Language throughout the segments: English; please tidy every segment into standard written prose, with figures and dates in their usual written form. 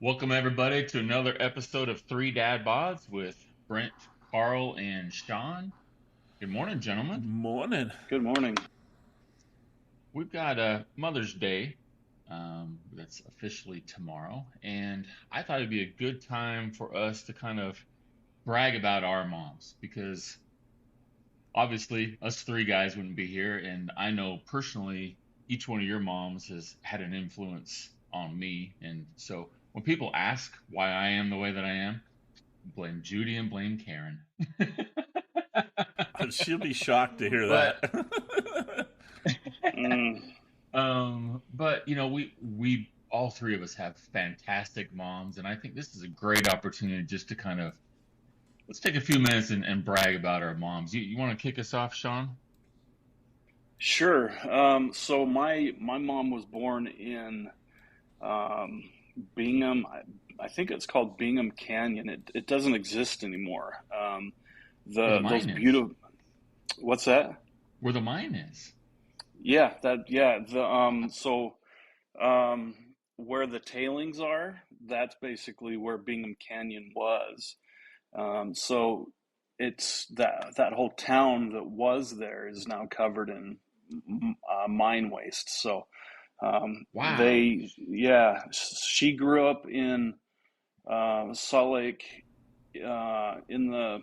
Welcome everybody to another episode of Three Dad Bods with Brent, Carl, and Sean. Good morning, gentlemen. Morning. Good morning. We've got Mother's Day. That's officially tomorrow, and I thought it'd be a good time for us to kind of brag about our moms because obviously us three guys wouldn't be here, and I know personally each one of your moms has had an influence on me, and so when people ask why I am the way that I am, blame Judy and blame Karen. She'll be shocked to hear But that. Mm, but we all three of us have fantastic moms, and I think this is a great opportunity just to kind of let's take a few minutes and brag about our moms. You want to kick us off, Sean? sure. So my mom was born in um, Bingham. I think it's called Bingham Canyon. It doesn't exist anymore. Where the Those mine is. beautiful. What's that? Where the mine is. Yeah. Um, where the tailings are, that's basically where Bingham Canyon was. So it's that whole town that was there is now covered in mine waste. So Wow. she grew up in Salt Lake, in the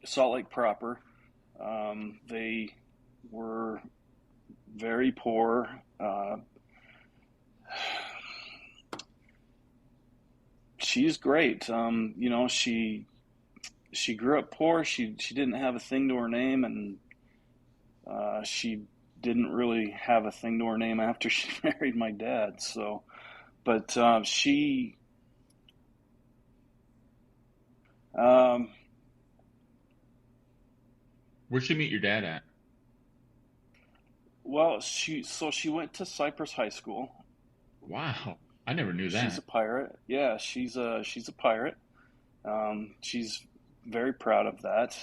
Salt Lake proper. They were very poor. She's great. She grew up poor. She didn't have a thing to her name, and she didn't really have a thing to her name after she married my dad. So, but she, um, Where'd she meet your dad at? well, she went to Cypress High School. Wow. I never knew She's a that. pirate. Yeah, she's a pirate. She's very proud of that.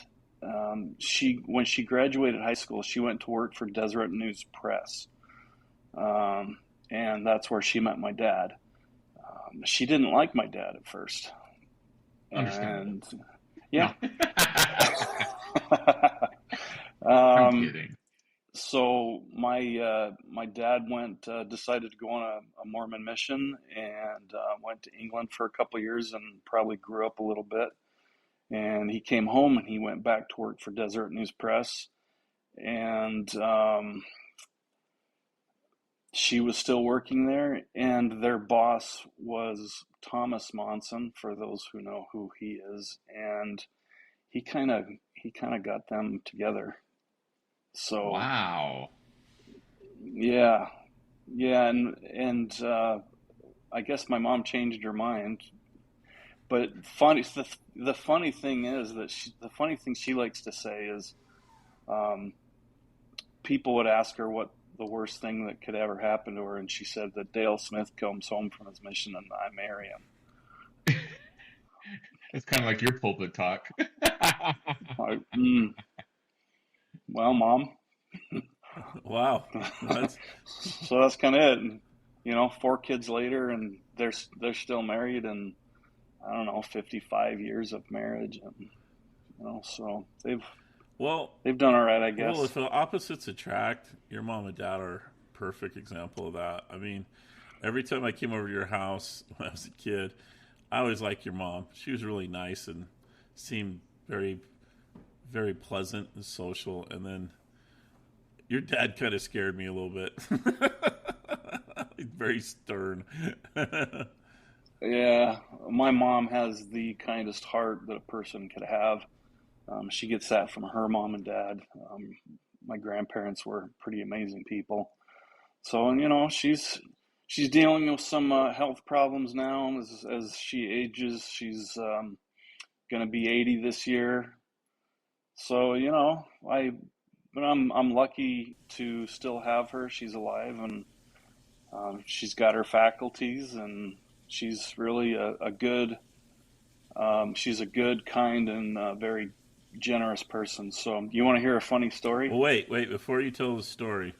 She when she graduated high school, she went to work for Deseret News Press, um, and that's where she met my dad. She didn't like my dad at first, Understandable. and No. yeah. I'm um, kidding. so my dad decided to go on a Mormon mission and went to England for a couple of years and probably grew up a little bit. And he came home and he went back to work for Deseret News Press. And she was still working there, and their boss was Thomas Monson, for those who know who he is, and he kind of he kind of got them together. So Wow. yeah, yeah, and I guess my mom changed her mind. But the funny thing is that the funny thing she likes to say is, um, people would ask her what the worst thing that could ever happen to her, and she said that Dale Smith comes home from his mission and I marry him. It's kind of like your pulpit talk. I, well, mom. Wow. That's So that's kind of it. And, 4 kids later, and they're still married, and I don't know, 55 years of marriage, and so well. they've done all right, I Well, guess. if the opposites attract, your mom and dad are a perfect example of that. I mean, every time I came over to your house when I was a kid, I always liked your mom. She was really nice and seemed very, very pleasant and social. And then your dad kind of scared me a little bit. He's very stern. Yeah, my mom has the kindest heart that a person could have. She gets that from her mom and dad. My grandparents were pretty amazing people. So, and she's dealing with some health problems now as she ages. She's going to be 80 this year. So, but I'm lucky to still have her. She's alive, and she's got her faculties, and she's really a good she's a good, kind, and very generous person. So, you want to hear a funny story? Well, wait. Before you tell the story,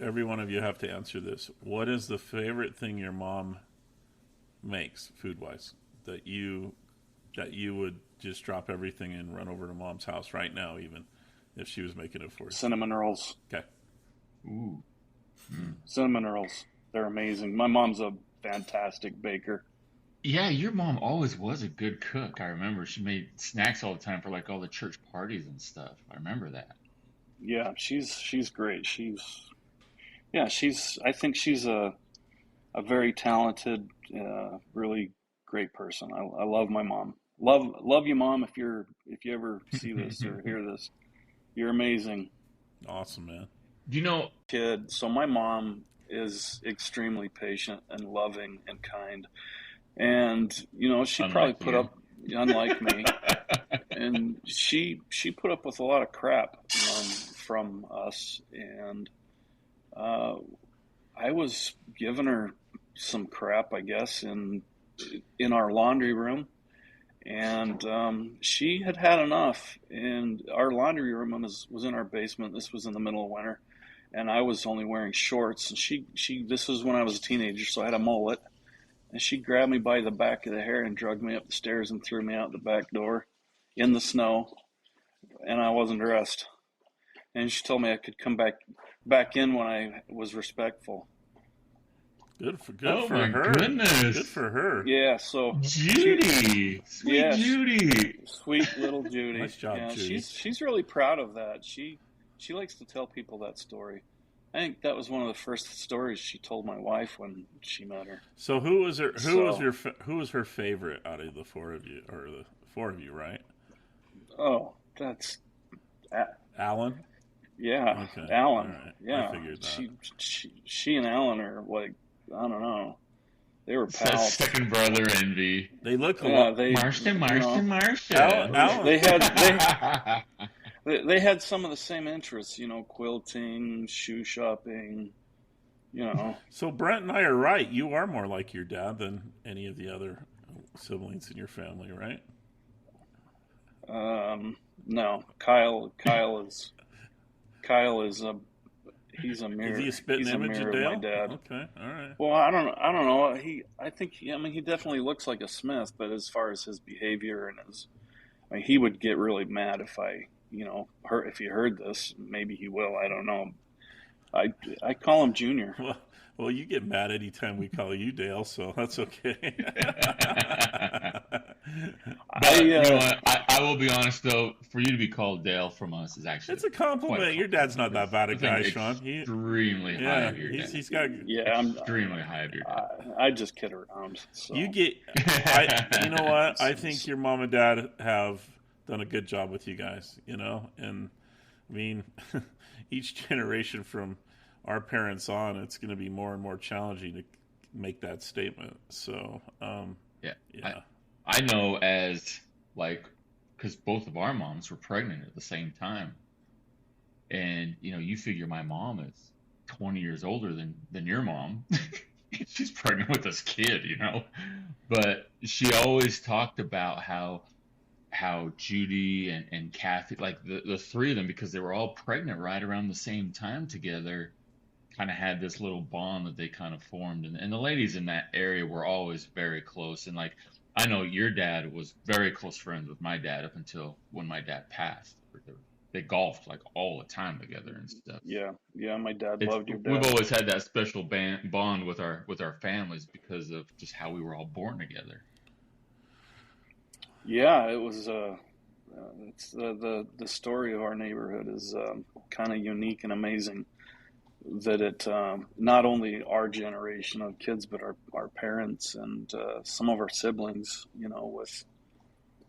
every one of you have to answer this. What is the favorite thing your mom makes food wise that you would just drop everything and run over to mom's house right now, even if she was making it for you? Cinnamon rolls. Okay. Ooh. Mm. Cinnamon rolls. They're amazing. My mom's a fantastic baker. Yeah, your mom always was a good cook. I remember she made snacks all the time for like all the church parties and stuff. I remember that. Yeah, she's great. I think she's a very talented, really great person. I love my mom. Love you, mom. If you ever see this or hear this, you're amazing, Awesome, man. Do you know? kid. So my mom is extremely patient and loving and kind, and she probably Unlike put you. up, unlike me, and she put up with a lot of crap from us, and uh, I was giving her some crap, I guess, in our laundry room, and she had had enough. And our laundry room was in our basement. This was in the middle of winter, and I was only wearing shorts. And she this was when I was a teenager, so I had a mullet. And she grabbed me by the back of the hair and dragged me up the stairs and threw me out the back door in the snow. And I wasn't dressed. And she told me I could come back in when I was respectful. Good Oh for my her. Good goodness. for her. Yeah, so Judy. Sweet yeah, Judy. sweet little Judy. Nice job, Yeah, Judy. she's really proud of that. She likes to tell people that story. I think that was one of the first stories she told my wife when she met her. So who was her So, who was her favorite out of the four of you, or the four of you, right? oh, that's Alan. yeah, Okay. All Alan. right. I Yeah, figured that. she and Alan are like, I don't know. They were Says pals. second brother envy. They look a Yeah, lot. Marston, you know, Marston, Marston. Alan. they had they had some of the same interests, quilting, shoe shopping, you know. So Brent and I are right. You are more like your dad than any of the other siblings in your family, right? No, Kyle is a he's a Is mirror. he a spitting He's a image of mirror of my Dale? dad. Okay. All right. Well, I don't know. I mean, he definitely looks like a Smith, but as far as his behavior and I mean, he would get really mad if if he heard this. Maybe he will. I don't know. I call him Junior. Well, you get mad anytime we call you Dale, so that's okay. I But you know what? I will be honest though, for you to be called Dale from us is actually It's a quite a compliment. Your dad's not that bad a guy, Sean. extremely high Yeah, of your dad. he's got. Yeah, Extremely high of your dad. I just kid around. So You get. You know what? I think your mom and dad have done a good job with you guys. And I mean, each generation from our parents on, it's going to be more and more challenging to make that statement. So, Yeah. yeah. I know because both of our moms were pregnant at the same time. And, you figure my mom is 20 years older than your mom. She's pregnant with this kid. But she always talked about how Judy and Kathy, like the three of them, because they were all pregnant right around the same time together, kind of had this little bond that they kind of formed. And the ladies in that area were always very close. And like, I know your dad was very close friends with my dad up until when my dad passed. They golfed like all the time together and stuff. yeah, my dad It's loved your we've dad. always had that special bond with our families because of just how we were all born together. Yeah, it was. It's the story of our neighborhood is kind of unique and amazing. That it not only our generation of kids, but our parents and some of our siblings. With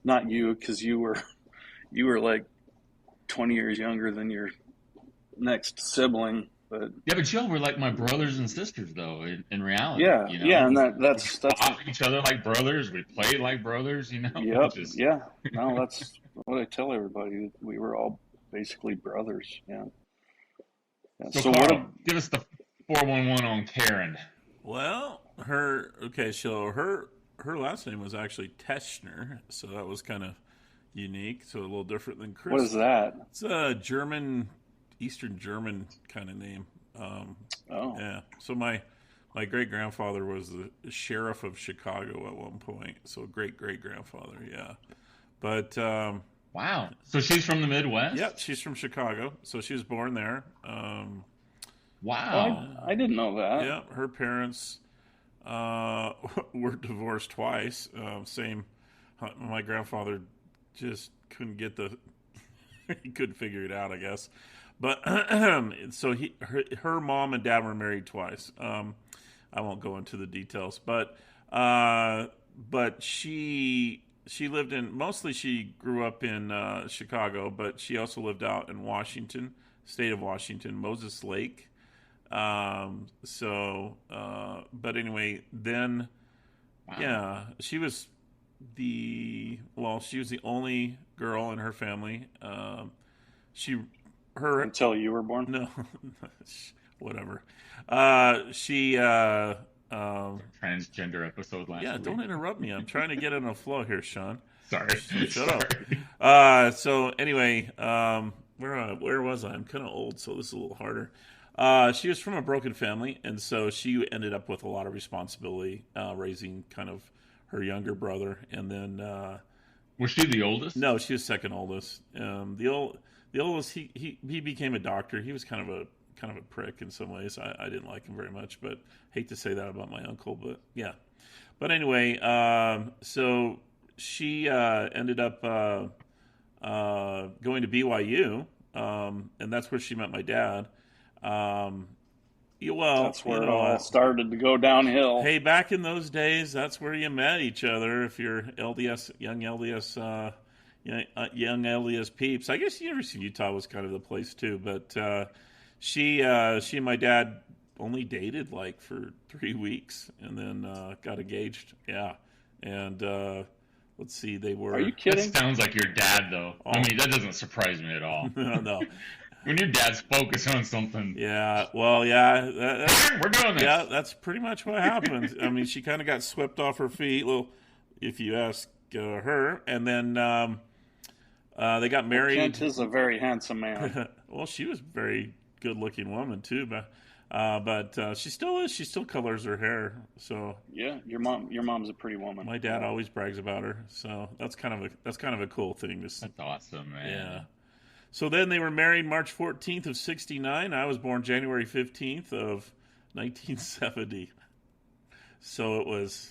not you, because you were like 20 years younger than your next sibling, but Yeah, but y'all were like my brothers and sisters, though. In reality, yeah, and we that's fought each other like brothers. We played like brothers. We yep, just yeah. No, that's what I tell everybody. We were all basically brothers. Yeah. Yeah. So, So Carl, give us the 411 on Karen. Well, so her last name was actually Teschner, so that was kind of unique, so a little different than what is Chris. that? It's a German, Eastern German kind of name. Oh, Yeah. So my My great grandfather was the sheriff of Chicago at one point. So great grandfather, yeah. But Wow. So she's from the Midwest? yeah, she's from Chicago, so she was born there. Wow. I didn't know that. Yeah, her parents were divorced twice. Same. My grandfather just couldn't get he couldn't figure it out, I guess. But so her mom and dad were married twice. I won't go into the details, but she lived in, mostly she grew up in Chicago, but she also lived out in Washington, state of Washington, Moses Lake. But anyway, then, Wow. yeah, she was the only girl in her family. Her Until you were born. no, whatever. She Transgender episode last yeah, week. don't interrupt me. I'm trying to get in a flow here, Sean. Sorry. Shut up. So anyway, where was I? I'm kind of old, so this is a little harder. She was from a broken family, and so she ended up with a lot of responsibility, raising kind of her younger brother, and then Was she the oldest? no, she was second oldest. The oldest, he became a doctor. He was kind of a prick in some ways. I didn't like him very much, but hate to say that about my uncle, but yeah. But anyway, so she ended up going to BYU, and that's where she met my dad. That's where it all started to go downhill. Hey, back in those days, that's where you met each other. If you're young LDS peeps, I guess University of Utah was kind of the place too. But she and my dad only dated like for 3 weeks, and then got engaged. Yeah, and let's see, they were. Are you kidding? That sounds like your dad, though. I mean, that doesn't surprise me at all. No. When your dad's focused on something, Yeah, well, yeah, we're doing this. yeah, that's pretty much what happened. I mean, she kind of got swept off her feet, well, if you ask her, and then they got married. Kent is a very handsome man. Well, she was a very good-looking woman too, but she still is. She still colors her hair. So Yeah, your mom's a pretty woman. my dad always brags about her. So that's kind of a cool thing to see. That's awesome, man. Yeah. So then they were married March 14th of 69. I was born January 15th of 1970. So it was,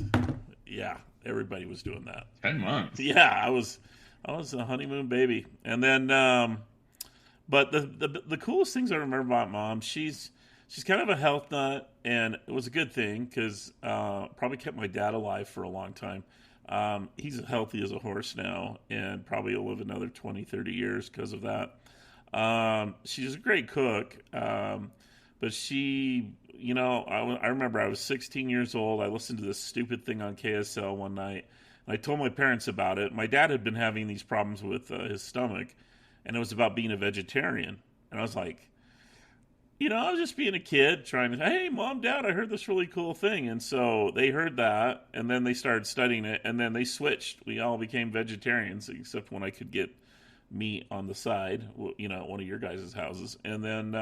yeah, everybody was doing that. 10 months. Yeah, I was a honeymoon baby. And then, but the coolest things I remember about Mom, she's kind of a health nut, and it was a good thing because probably kept my dad alive for a long time. He's healthy as a horse now, and probably will live another 20, 30 years because of that. She's a great cook, but she, I remember I was 16 years old. I listened to this stupid thing on KSL one night, and I told my parents about it. My dad had been having these problems with his stomach, and it was about being a vegetarian. And I was like, I was just being a kid trying to, hey, Mom, Dad, I heard this really cool thing. And so they heard that, and then they started studying it, and then they switched. We all became vegetarians, except when I could get meat on the side, at one of your guys' houses. And then,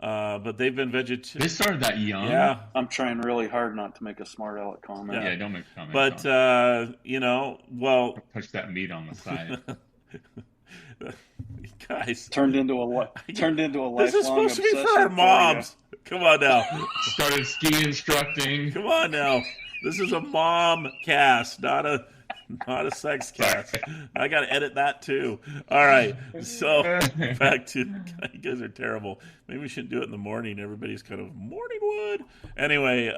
but they've been vegetarian. They started that young? Yeah. I'm trying really hard not to make a smart aleck comment. Yeah, don't make a comment. But, well. Push that meat on the side. Guys. Turned into a lifelong This is supposed to be for our obsession moms. Come on now. Started ski instructing. Come on now. This is a mom cast, not a sex cast. I got to edit that too. All right. So back to, you guys are terrible. Maybe we shouldn't do it in the morning. Everybody's kind of morning wood. Anyway,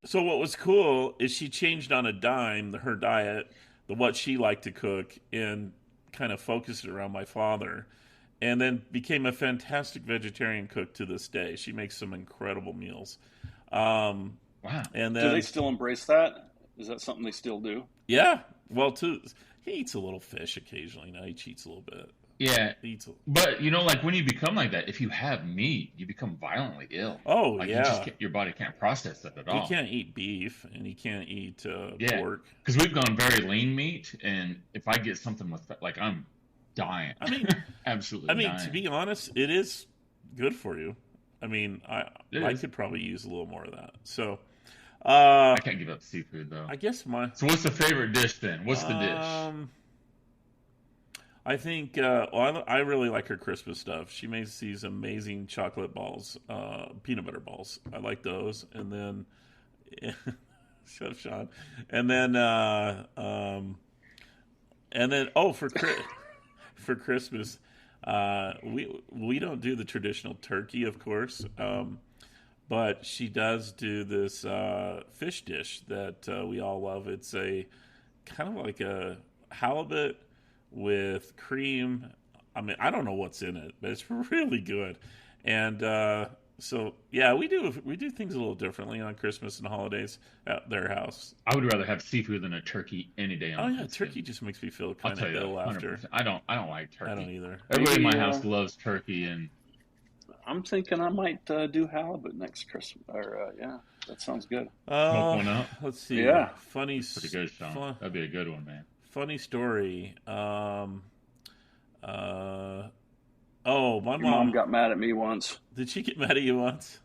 so what was cool is she changed on a dime her diet, what she liked to cook, and kind of focused it around my father, and then became a fantastic vegetarian cook to this day. She makes some incredible meals. Wow. And then, Do they still embrace that? Is that something they still do? yeah, well, too, he eats a little fish occasionally. Now he cheats a little bit. Yeah. He eats But, like when you become like that, if you have meat, you become violently ill. Oh, like yeah. Your body can't process that at all. He can't eat beef, and he can't eat pork. Because we've gone very lean meat, and if I get something with that, like I'm dying. I mean, absolutely dying. to be honest, it is good for you. I mean, It I is. could probably use a little more of that. So, I can't give up seafood though. I guess my So what's the favorite dish then? What's the dish? um, I think well, I really like her Christmas stuff. She makes these amazing chocolate balls, peanut butter balls. I like those, and then shut up, Sean, and then oh for Christmas, we don't do the traditional turkey, of course. But she does do this fish dish that we all love. It's a kind of like a halibut with cream. I mean, I don't know what's in it, but it's really good. And so, yeah, we do things a little differently on Christmas and holidays at their house. I would rather have seafood than a turkey any day Oh on yeah, turkey Thanksgiving. just makes me feel I'll kind of tell you that ill after. 100%. I don't like I don't turkey. either. Everybody in my Maybe house loves turkey, and I'm thinking I might do halibut next Christmas. Or yeah, that sounds good. smoke Uh, one up. let's see. Yeah, Pretty good, Sean. Fun, That'd be a good one, man. funny story. Uh, oh, my your mom mom, got mad at me once. did she get mad at you once?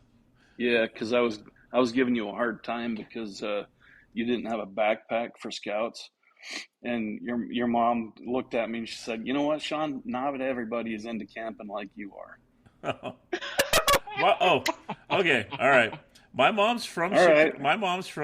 Yeah, because I was giving you a hard time because you didn't have a backpack for scouts, and your mom looked at me and she said, "You know what, Sean? Not everybody is into camping like you are." Oh, oh, okay, all right. All right. My mom's from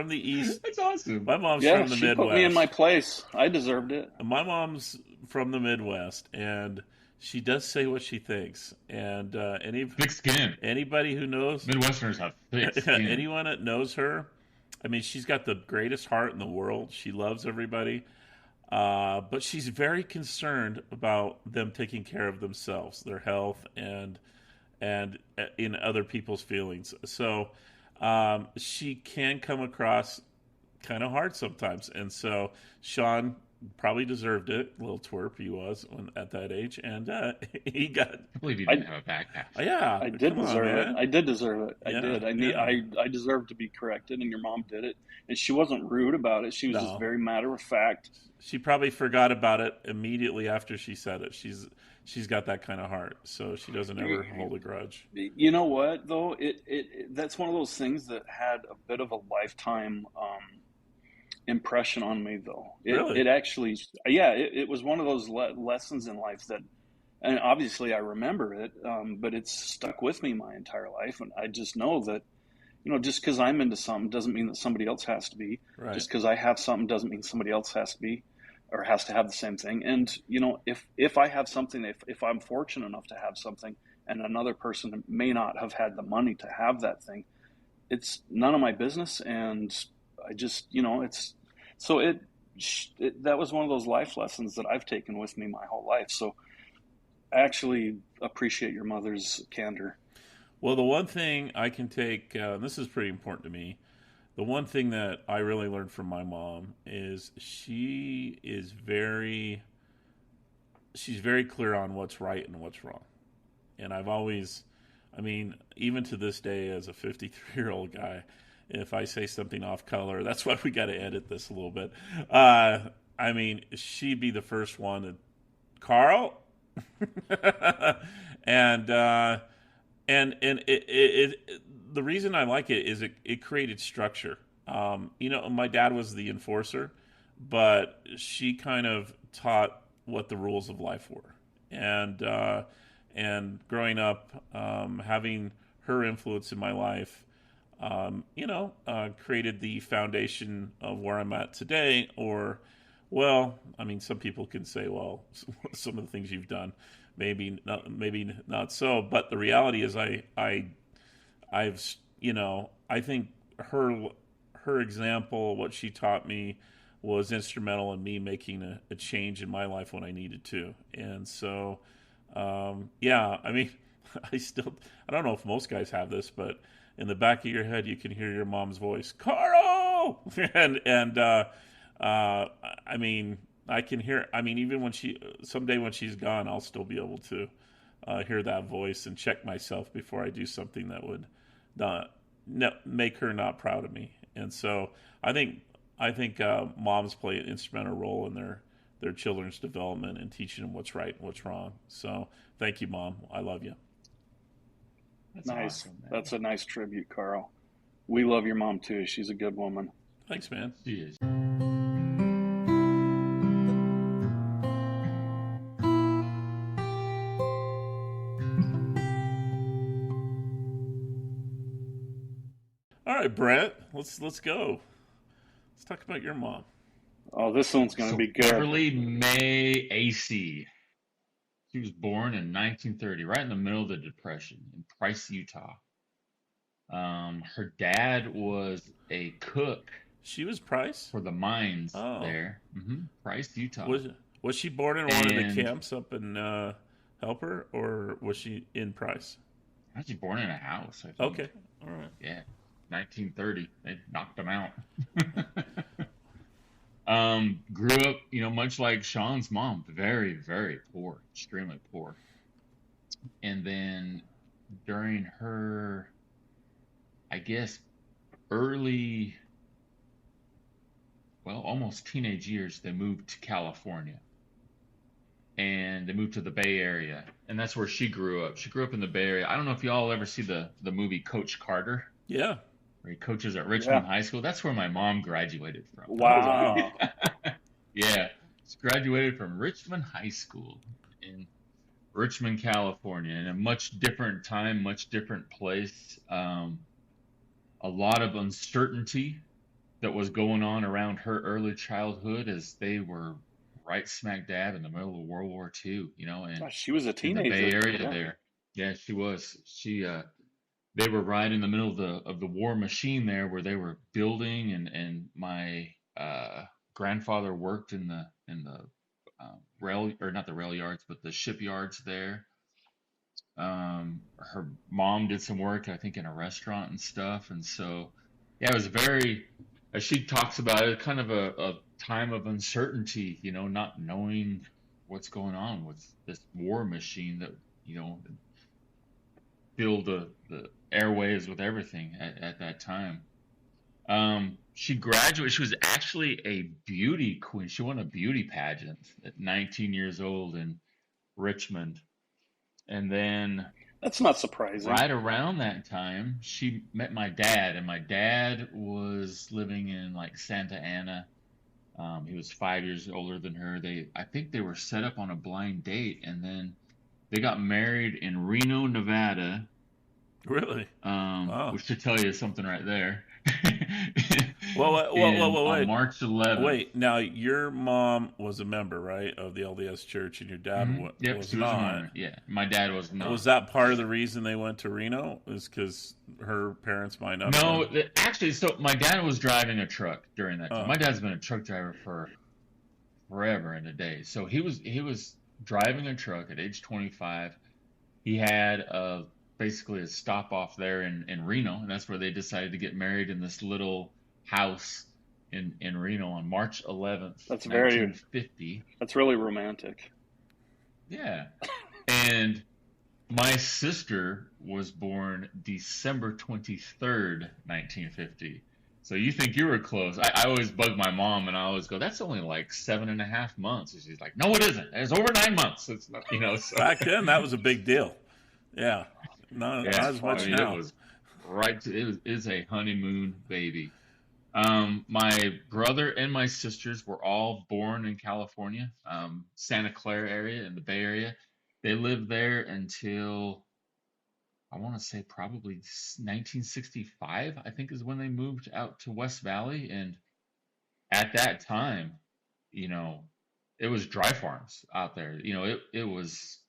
the east. That's awesome. My mom's Yeah, from the she put me in my Midwest. place. I deserved it. My mom's from the Midwest, and she does say what she thinks. And Thick skin. anybody who knows Midwesterners have thick skin. anyone that knows her, I mean, she's got the greatest heart in the world. She loves everybody, but she's very concerned about them taking care of themselves, their health, and in other people's feelings. So she can come across kind of hard sometimes. And so Sean probably deserved it. A little twerp he was at that age, and he got I believe you didn't I have a backpack. yeah. I did Come on, deserve it. man. I did deserve it. I Yeah, did. I need. yeah. I deserved to be corrected, and your mom did it. And she wasn't rude about it. She was just No, very matter of fact. she probably forgot about it immediately after she said it. She's got that kind of heart, so she doesn't ever hold a grudge. You know what though? That's one of those things that had a bit of a lifetime impression on me though. Really? It actually, yeah, it was one of those lessons in life that, and obviously I remember it, but it's stuck with me my entire life, and I just know that, just because I'm into something doesn't mean that somebody else has to be. Right. Just because I have something doesn't mean somebody else has to be, or has to have the same thing. And if I have something, if I'm fortunate enough to have something, and another person may not have had the money to have that thing, it's none of my business. And I just, it's so that was one of those life lessons that I've taken with me my whole life. So I actually appreciate your mother's candor. Well, the one thing I can take, this is pretty important to me. The one thing that I really learned from my mom is she's very clear on what's right and what's wrong. And I've always, I mean, even to this day, as a 53-year-old guy, if I say something off color, that's why we got to edit this a little bit. I mean, she'd be the first one to, Carl, and the reason I like it is it created structure. My dad was the enforcer, but she kind of taught what the rules of life were, and growing up, having her influence in my life, created the foundation of where I'm at today. Or, well, I mean, some people can say, well, some of the things you've done, maybe not so. But the reality is, I think her example, what she taught me, was instrumental in me making a change in my life when I needed to. And so, yeah, I mean, I don't know if most guys have this, but in the back of your head, you can hear your mom's voice, Carl, and I mean, I can hear. I mean, even when someday when she's gone, I'll still be able to hear that voice and check myself before I do something that would not make her not proud of me. And so I think moms play an instrumental role in their children's development and teaching them what's right and what's wrong. So thank you, Mom. I love you. That's Nice. awesome, man. That's a nice tribute, Carl. We love your mom too. She's a good woman. Thanks, man. She is. All right, Brett, let's go. Let's talk about your mom. Oh, this one's going to So be good. Beverly May AC. She was born in 1930, right in the middle of the Depression in Price, Utah. Her dad was a cook She was Price. for the mines Oh, there. Price, Utah. was she born in one of the And camps up in Helper, or was she in Price? actually born in a house, I think. Okay, all right. Yeah, 1930. They knocked him out. Grew up, much like Sean's mom, very, very poor, extremely poor. And then during her, I guess, early, well, almost teenage years, they moved to California. And they moved to the Bay Area. And that's where she grew up. She grew up in the Bay Area. I don't know if y'all ever see the movie Coach Carter, Yeah. where he coaches at Yeah. Richmond High School. That's where my mom graduated from. Oh, wow. Wow. Yeah, she graduated from Richmond High School in Richmond, California, in a much different time, much different place. A lot of uncertainty that was going on around her early childhood as they were right smack dab in the middle of World War II, and Gosh, she was a in the Bay teenager. Area Yeah. there. Yeah, she was. They were right in the middle of the war machine there, where they were building, and my grandfather worked in the rail, or not the rail yards, but the shipyards there. Her mom did some work, I think, in a restaurant and stuff, and so yeah, it was very, as she talks about it, kind of a time of uncertainty, not knowing what's going on with this war machine that filled the airwaves with everything at that time. She graduated. She was actually a beauty queen. She won a beauty pageant at 19 years old in Richmond. And then That's not surprising. right around that time, she met my dad, and my dad was living in like Santa Ana. He was 5 years older than her. I think they were set up on a blind date, and then they got married in Reno, Nevada, Really? Wow. which should tell you something right there. Well, On wait. March 11th. Wait, now your mom was a member, right, of the LDS Church, and your dad Yep, was she was a not. minor. Yeah, my dad was not. Was that part of the reason they went to Reno? Is because her parents might not have No, been? actually, so my dad was driving a truck during that time. Oh. My dad's been a truck driver for forever and a day. So he was driving a truck at age 25. He had basically a stop off there in Reno, and that's where they decided to get married in this little house in Reno on March 11th, That's very, 1950. that's really romantic. Yeah. And my sister was born December 23rd, 1950. So you think you were close. I always bug my mom, and I always go, that's only like 7.5 months. And she's like, no, it isn't. It's over 9 months. It's not, so. Back then, that was a big deal. Yeah. Not Yeah, as much I mean, now. it was it is a honeymoon baby. My brother and my sisters were all born in California, Santa Clara area in the Bay Area. They lived there until, I want to say, probably 1965, I think, is when they moved out to West Valley. And at that time, it was dry farms out there. It was,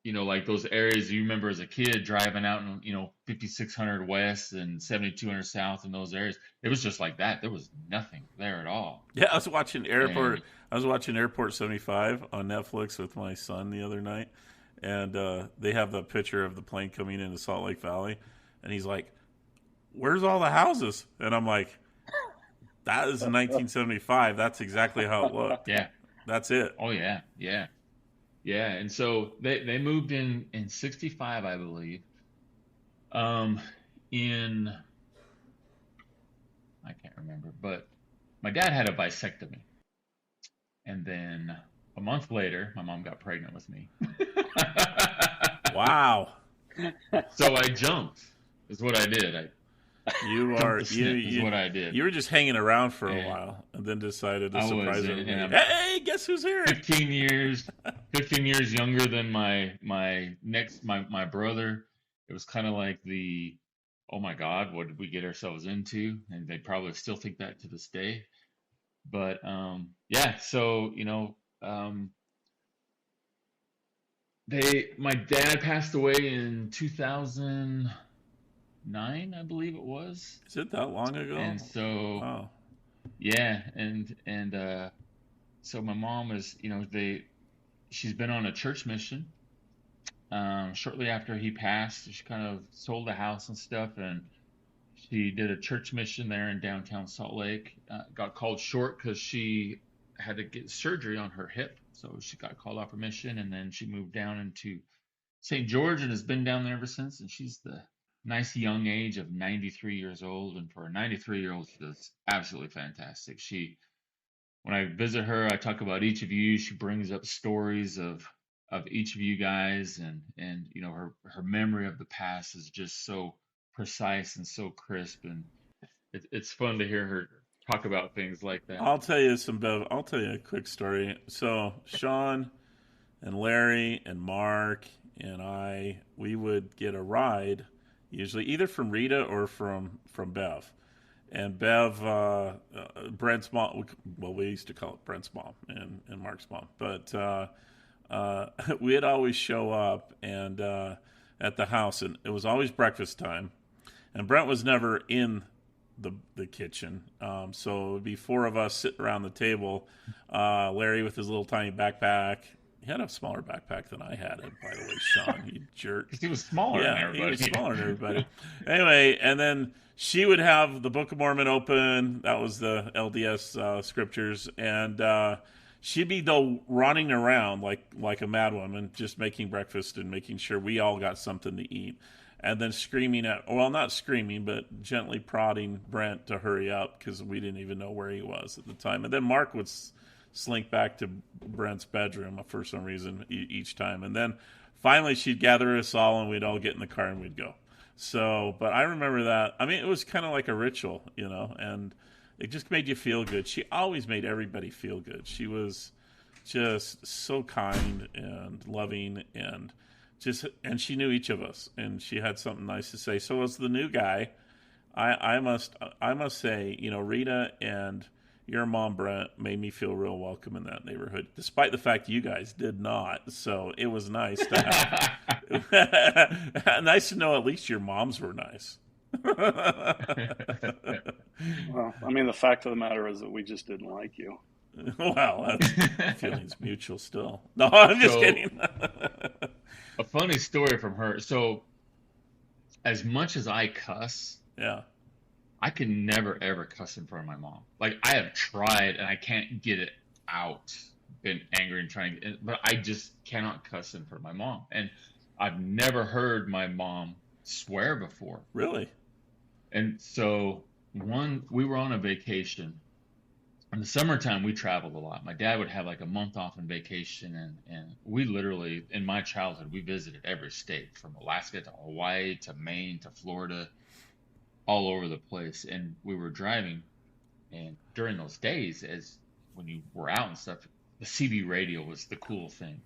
like those areas you remember as a kid driving out in, 5600 West and 7200 South, and those areas. It was just like that. There was nothing there at all. Yeah, I was watching Airport. And I was watching Airport 75 on Netflix with my son the other night, and they have the picture of the plane coming into Salt Lake Valley, and he's like, "Where's all the houses?" And I'm like, "That is 1975. That's exactly how it looked. yeah. That's it." Oh yeah. Yeah. Yeah. And so they moved in 65, I believe. In I can't remember, but my dad had a vasectomy. And then a month later, my mom got pregnant with me. Wow. So I jumped. Is what I did. I You jumped are the snip. Is you what I did. you were just hanging around for a And while, and then decided to I was, surprise and everybody. I'm Hey, guess who's here? 15 years, 15 years younger than my brother. It was kind of like oh my God, what did we get ourselves into? And they probably still think that to this day. But yeah, so my dad passed away in 2009, I believe it was. Is it that long ago? And so Wow. yeah, and so my mom is, she's been on a church mission. Shortly after he passed, she kind of sold the house and stuff, and she did a church mission there in downtown Salt Lake. Got called short because she had to get surgery on her hip, so she got called off her mission, and then she moved down into St. George and has been down there ever since. And she's the nice young age of 93 years old, and for a 93-year-old, she does absolutely fantastic. When I visit her, I talk about each of you. She brings up stories of each of you guys, and her memory of the past is just so precise and so crisp, and it's fun to hear her talk about things like that. I'll tell you a quick story. So Sean and Larry and Mark and we would get a ride, usually either from Rita or from Bev. And Bev, Brent's mom, well, we used to call it Brent's mom and Mark's mom, but we'd always show up and at the house, and it was always breakfast time. And Brent was never in the kitchen, so it would be four of us sitting around the table. Larry with his little tiny backpack. He had a smaller backpack than I had, by the way, Sean, you jerk. Because he was smaller than Yeah, everybody. he was smaller than everybody. Anyway, and then she would have the Book of Mormon open. That was the LDS scriptures, and she'd be running around like a mad woman, just making breakfast and making sure we all got something to eat, and then screaming not screaming, but gently prodding Brent to hurry up because we didn't even know where he was at the time. And then Mark would slink back to Brent's bedroom for some reason each time, and then finally she'd gather us all and we'd all get in the car and we'd go. So, but I remember that. I mean, it was kind of like a ritual, and it just made you feel good. She always made everybody feel good. She was just so kind and loving, and she knew each of us, and she had something nice to say. So as the new guy, I must say, Rita and your mom, Brent, made me feel real welcome in that neighborhood, despite the fact you guys did not. So it was nice to have, nice to know at least your moms were nice. Well, I mean, the fact of the matter is that we just didn't like you. Well, that's feelings mutual still. No, I'm just kidding. A funny story from her. So, as much as I cuss, yeah, I can never ever cuss in front of my mom. Like, I have tried and I can't get it out. Been angry and trying, but I just cannot cuss in front of my mom. And I've never heard my mom swear before. Really? And so we were on a vacation. In the summertime, we traveled a lot. My dad would have like a month off on vacation, and we literally, in my childhood, we visited every state from Alaska to Hawaii to Maine to Florida, all over the place. And we were driving, and during those days, as when you were out and stuff, the CB radio was the cool thing,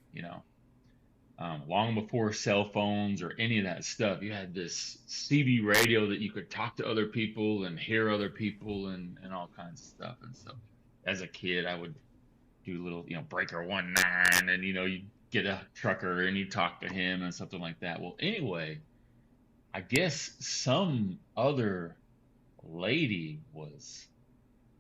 long before cell phones or any of that stuff. You had this CB radio that you could talk to other people and hear other people and all kinds of stuff. And so as a kid, I would do little, breaker 19, and, you get a trucker and you talk to him and something like that. Well, anyway, I guess some other lady was,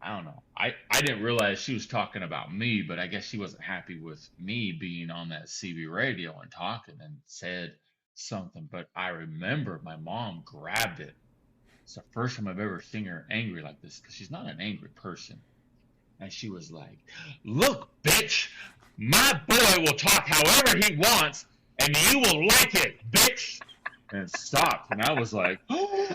I don't know. I didn't realize she was talking about me, but I guess she wasn't happy with me being on that CB radio and talking, and said something. But I remember my mom grabbed it. It's the first time I've ever seen her angry like this, because she's not an angry person. And she was like, "Look, bitch, my boy will talk however he wants, and you will like it, bitch." And stopped. And I was like, oh.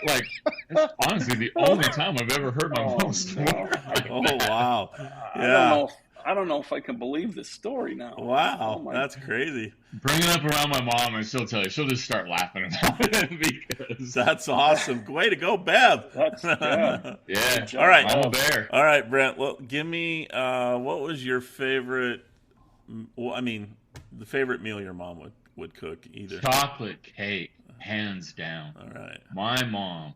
Like, that's honestly the only time I've ever heard my mom swear. Oh, wow. I I don't know if I can believe this story now. Oh Wow, my, that's crazy. Bring it up around my mom, and she'll tell you. She'll just start laughing about it because, That's awesome. Way to go, Bev. yeah, good yeah, All job, right. I'm a Bev. bear. All right, Brent. Well, give me what was your favorite? Well, I mean, the favorite meal your mom would cook either. Chocolate cake, hands down. All right. My mom,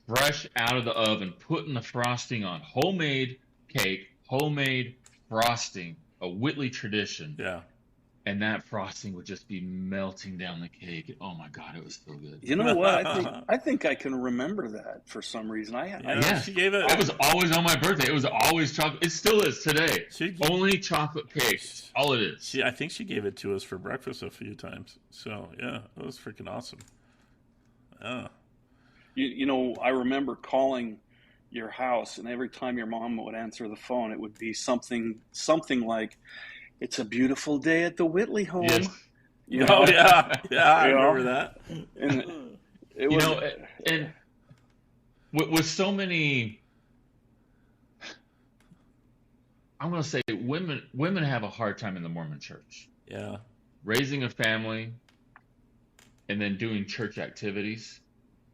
fresh out of the oven, putting the frosting on. Homemade cake, homemade frosting, a Whitley tradition. Yeah. And that frosting would just be melting down the cake. Oh my God, it was so good. You know what? I think I can remember that for some reason. Yeah, Yes, she gave it. it was always on my birthday. It was always chocolate. It still is today. She, Only chocolate cakes. All it is. I think she gave it to us for breakfast a few times. So yeah, it was freaking awesome. Yeah. You know, I remember calling your house, and every time your mom would answer the phone, it would be something like, "It's a beautiful day at the Whitley home." Yes. You Oh know, yeah, yeah. I you know, remember that. and it You was, know, and with so many, I'm going to say women have a hard time in the Mormon church. Yeah. Raising a family and then doing church activities.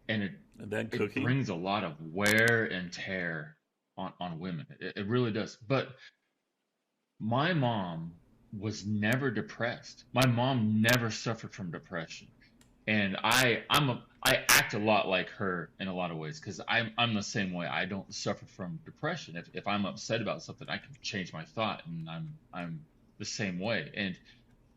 And And then it cooking. brings a lot of wear and tear on women. It really does. But my mom was never depressed. My mom never suffered from depression. And I act a lot like her in a lot of ways because I'm the same way. I don't suffer from depression. If I'm upset about something, I can change my thought, and I'm the same way. And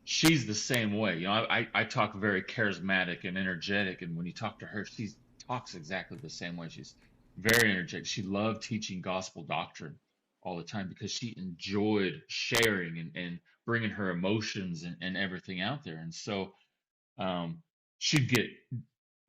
she's the same way. You know, I talk very charismatic and energetic, and when you talk to her, she talks exactly the same way. She's very energetic. She loved teaching gospel doctrine all the time because she enjoyed sharing and bringing her emotions and everything out there. And so she'd get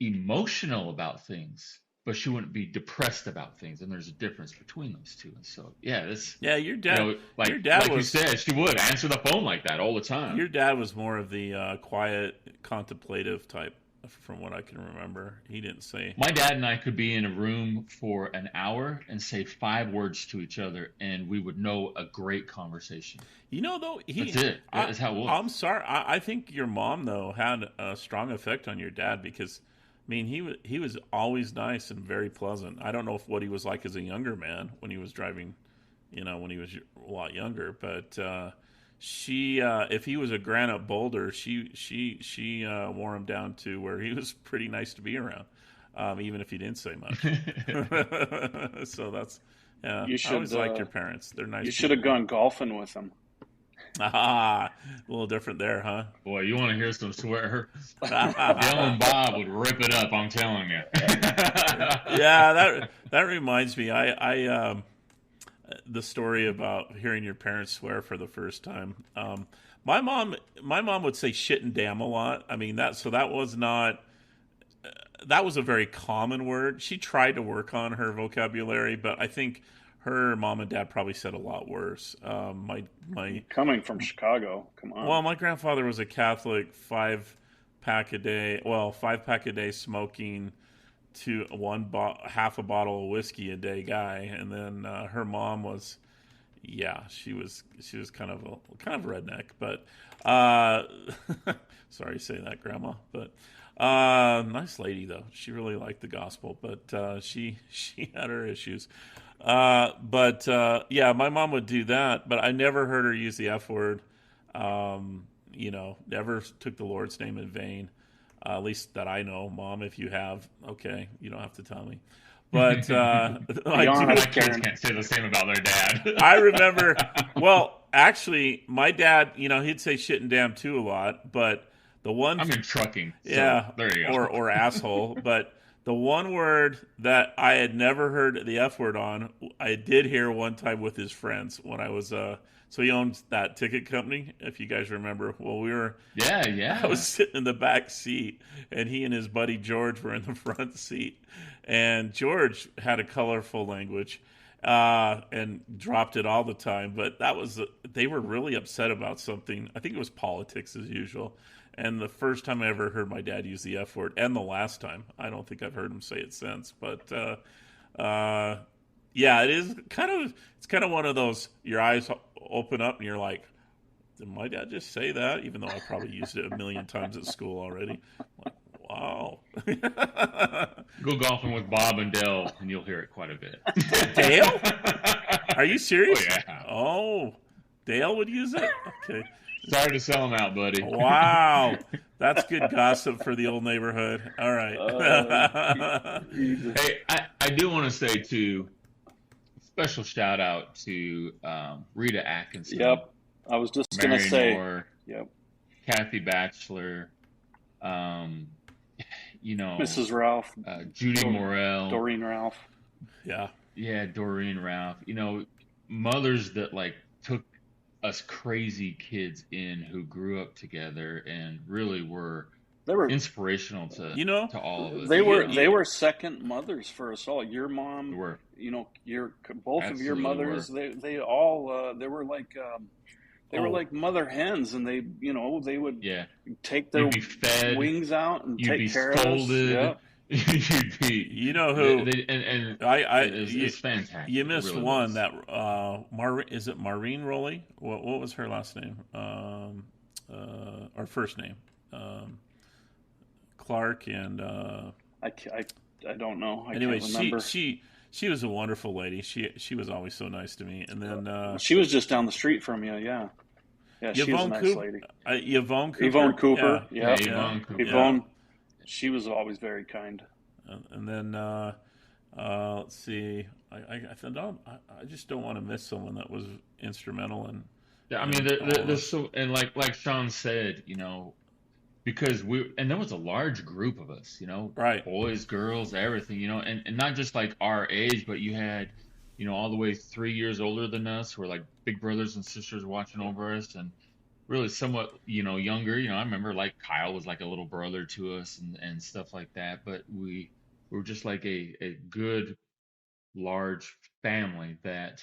emotional about things, but she wouldn't be depressed about things. And there's a difference between those two. And so, yeah, this, Yeah, you know, your dad like you was said, she would answer the phone like that all the time. your dad was more of the quiet, contemplative type, from what I can remember. He didn't say. My dad and I could be in a room for an hour and say 5 words to each other, and we would know a great conversation. You know, though, That's it. That's how it was. I'm sorry. I think your mom, though, had a strong effect on your dad because, I mean, he was always nice and very pleasant. I don't know what he was like as a younger man when he was driving, you know, when he was a lot younger. But she, if he was a granite boulder, she wore him down to where he was pretty nice to be around, even if he didn't say much. So that's, yeah. You I always should liked your parents. They're nice. you should have people. gone golfing with them. Ah, a little different there, huh? Boy, you want to hear some swear? Dylan Bob would rip it up, I'm telling you. Yeah, that reminds me. I the story about hearing your parents swear for the first time. My mom would say shit and damn a lot. I mean that was not that was a very common word. She tried to work on her vocabulary, but I think her mom and dad probably said a lot worse. My Coming from Chicago, come on. Well, my grandfather was a Catholic, 5-pack a day smoking to half a bottle of whiskey a day guy, and then her mom was, yeah, she was kind of redneck, but sorry to say that, Grandma, but nice lady though. She really liked the gospel, but she had her issues. But yeah, my mom would do that, but I never heard her use the F word. You know, never took the Lord's name in vain. At least that I know. Mom, if you have, okay, you don't have to tell me. But Yarn. My kids can't say the same about their dad. I remember, well, actually, my dad, you know, he'd say shit and damn too a lot, but the one... I'm in trucking. So yeah, there you go. or asshole, but the one word that I had never heard the F word on, I did hear one time with his friends when I was... So he owns that ticket company, if you guys remember. Well, Yeah. I was sitting in the back seat, and he and his buddy George were in the front seat. And George had a colorful language and dropped it all the time. But they were really upset about something. I think it was politics as usual. And the first time I ever heard my dad use the F word, and the last time, I don't think I've heard him say it since. But yeah, it's kind of one of those your eyes open up and you're like, did my dad just say that? Even though I probably used it a million times at school already. Like, wow. Go golfing with Bob and Dale, and you'll hear it quite a bit. Dale? Are you serious? Oh, yeah. Oh, Dale would use it? Okay. Sorry to sell him out, buddy. Wow. That's good gossip for the old neighborhood. All right. Hey, I do want to say, too, special shout out to Rita Atkinson. Yep. I was just going to Mary say. Moore, Yep. Kathy Batchelor, Mrs. Ralph. Judy Morell. Doreen Ralph. Yeah. Yeah, Doreen Ralph. Mothers that like took us crazy kids in who grew up together and really were They were inspirational to all of us. They were second mothers for us all. Your They mom, were. both of your Absolutely mothers, they all they were like like mother hens, and they would Yeah. take their You'd be fed. wings out and You'd be take care of us. scolded. Yep. You'd be. You know who? And it's fantastic. You missed It really one was. that is it Maureen Rowley? What was her last name? Or first name? Clark and I don't know. anyway, can't remember. she was a wonderful lady. She was always so nice to me. And then She was just down the street from you. Yeah. Yeah, she was a nice lady. Yvonne Cooper. Yvonne Cooper. Yeah, Yeah. Yvonne Cooper. Yvonne. She was always very kind. And then let's see. I just don't want to miss someone that was instrumental in. Yeah, I mean, there's so, and like Sean said, because there was a large group of us, Right. boys, girls, everything, and not just like our age, but you had, all the way 3 years older than us who were like big brothers and sisters watching over us, and really somewhat, younger. I remember like Kyle was like a little brother to us and stuff like that, but we were just like a good, large family that,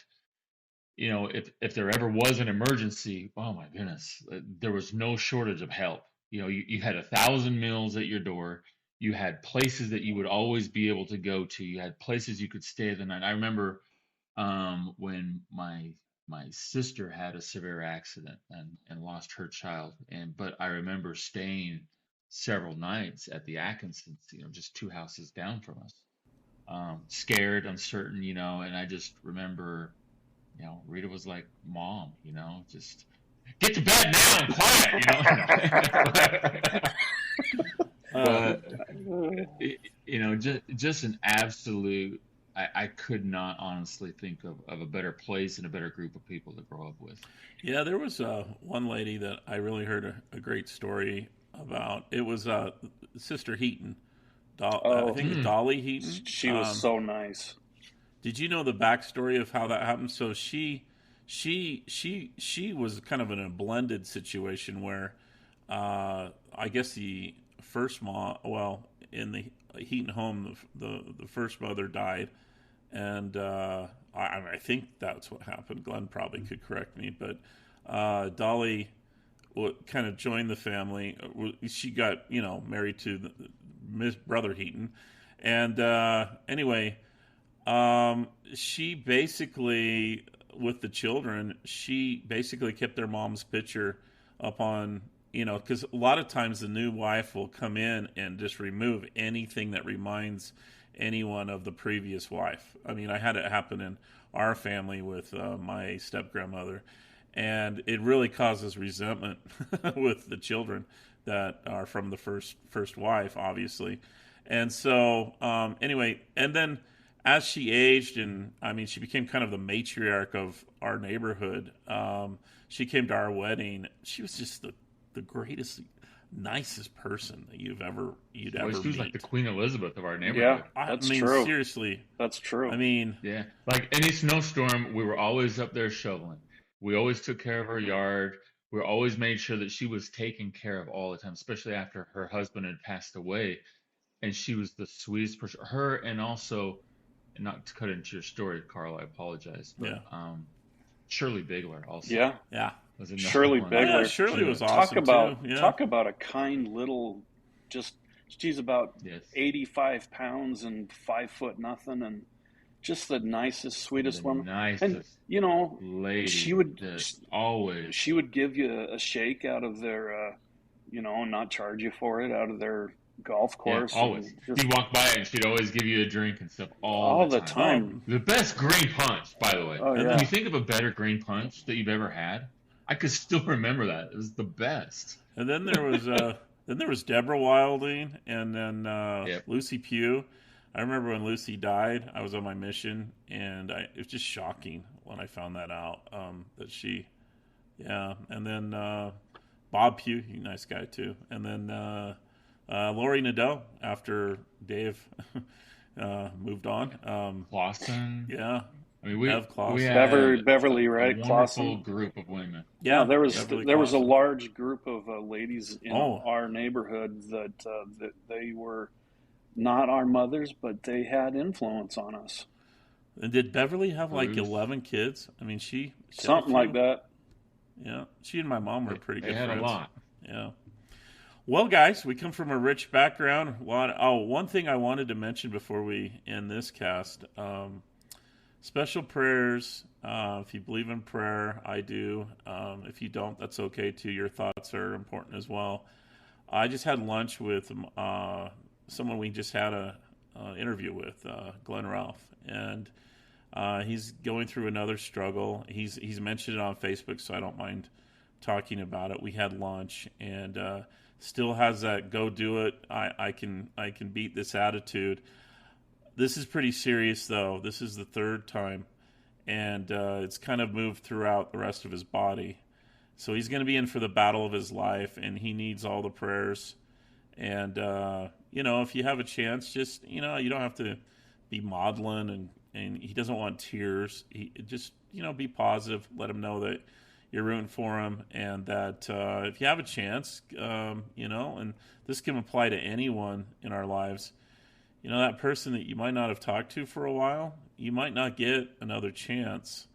if there ever was an emergency, oh my goodness, there was no shortage of help. You had 1,000 meals at your door. You had places that you would always be able to go to. You had places you could stay the night. I remember when my sister had a severe accident and lost her child, but I remember staying several nights at the Atkinsons, just 2 houses down from us, scared, uncertain, and I just remember, Rita was like, Mom, just get to bed now and quiet, But just an absolute. I could not honestly think of a better place and a better group of people to grow up with. Yeah, there was one lady that I really heard a great story about. It was Sister Heaton. I think it's Dolly Heaton. She was so nice. Did you know the backstory of how that happened? So she was kind of in a blended situation where I guess the first mom, in the Heaton home, the first mother died, and I think that's what happened. Glenn probably could correct me, but Dolly kind of joined the family. She got married to Miss Brother Heaton, and anyway, she basically, with the children, she basically kept their mom's picture up on, because a lot of times the new wife will come in and just remove anything that reminds anyone of the previous wife. I mean, I had it happen in our family with my step-grandmother, and it really causes resentment with the children that are from the first wife, obviously. And so, anyway, and then as she aged, and I mean, she became kind of the matriarch of our neighborhood. She came to our wedding. She was just the greatest, nicest person that you'd ever She meet. was like the Queen Elizabeth of our neighborhood. Yeah, that's I mean, true. seriously. That's true. I mean, Yeah, like any snowstorm, we were always up there shoveling. We always took care of her yard. We always made sure that she was taken care of all the time, especially after her husband had passed away. And she was the sweetest person. Her, and also, and not to cut into your story, Carl, I apologize, but Shirley Bigler also. Yeah. Was another Shirley one. Bigler. yeah, Shirley was awesome too. Yeah. Talk about a kind little, she's about Yes. 85 pounds and 5 foot nothing, and just the nicest, sweetest The woman. And nicest you know, she lady would that always, she would give you a shake out of their, not charge you for it, out of their golf yeah, course, always. and just She'd walk by and she'd always give you a drink and stuff all the all the time. Oh, time. The best green punch, by the way. Oh and Can you yeah, then think of a better green punch that you've ever had? I could still remember that. It was the best. and then there was Deborah Wilding, and then Yep. Lucy Pugh. I remember when Lucy died, I was on my mission, and it was just shocking when I found that out, that she, yeah. And then Bob Pugh, he's a nice guy too. And then Lori Nadeau after Dave moved on. Clausen. Yeah, I mean, Bev we Clausen. had Beverly, a right? wonderful Clausen. group of women. Yeah, Yeah, there was Beverly there was a Clausen. large group of ladies in Oh, our neighborhood that they were not our mothers, but they had influence on us. and did Beverly have like Ruth. 11 kids? I mean, she had a Something like few. that. Yeah, she and my mom were pretty They good had a friends. lot. Yeah. Well, guys, we come from a rich background. One thing I wanted to mention before we end this cast: special prayers. If you believe in prayer, I do. If you don't, that's okay too. Your thoughts are important as well. I just had lunch with someone we just had a interview with, Glenn Ralph, and he's going through another struggle. He's mentioned it on Facebook, so I don't mind talking about it. We had lunch, and still has that go do it. I can beat this attitude. This is pretty serious though. This is the third time, and it's kind of moved throughout the rest of his body. So he's going to be in for the battle of his life, and he needs all the prayers. And if you have a chance, just you don't have to be maudlin, and he doesn't want tears. He just be positive. Let him know that you're rooting for him, and that if you have a chance, and this can apply to anyone in our lives. That person that you might not have talked to for a while, you might not get another chance.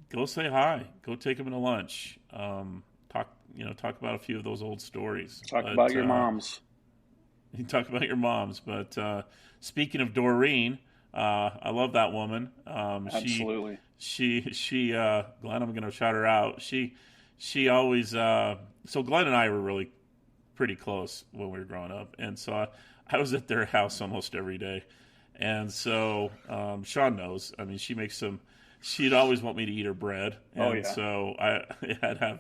Go say hi. Go take them to lunch. Talk about a few of those old stories. Talk about your moms. You talk about your moms. But speaking of Doreen, I love that woman. Absolutely. She Glenn, I'm going to shout her out. She always, so Glenn and I were really pretty close when we were growing up. And so I was at their house almost every day. And so Sean knows. I mean, she'd always want me to eat her bread. And Oh yeah. so I had to have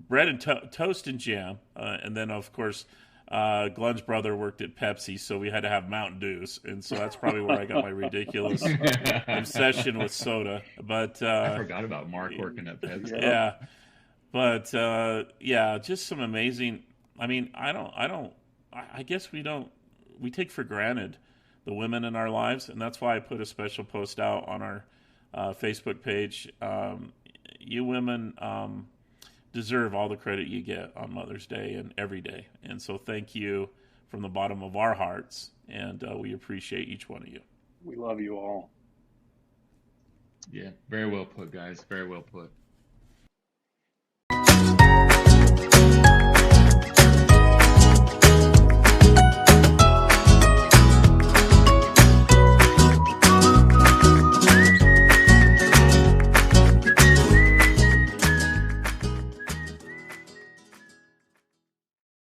bread and toast and jam. And then, of course, Glenn's brother worked at Pepsi, so we had to have Mountain Dews. And so that's probably where I got my ridiculous obsession with soda. But I forgot about Mark working at Pepsi. yeah. But just some amazing. I mean, I guess we take for granted the women in our lives, and that's why I put a special post out on our Facebook page. You women deserve all the credit you get on Mother's Day and every day, and so thank you from the bottom of our hearts, and we appreciate each one of you. We love you all. Yeah, very well put, guys. Very well put.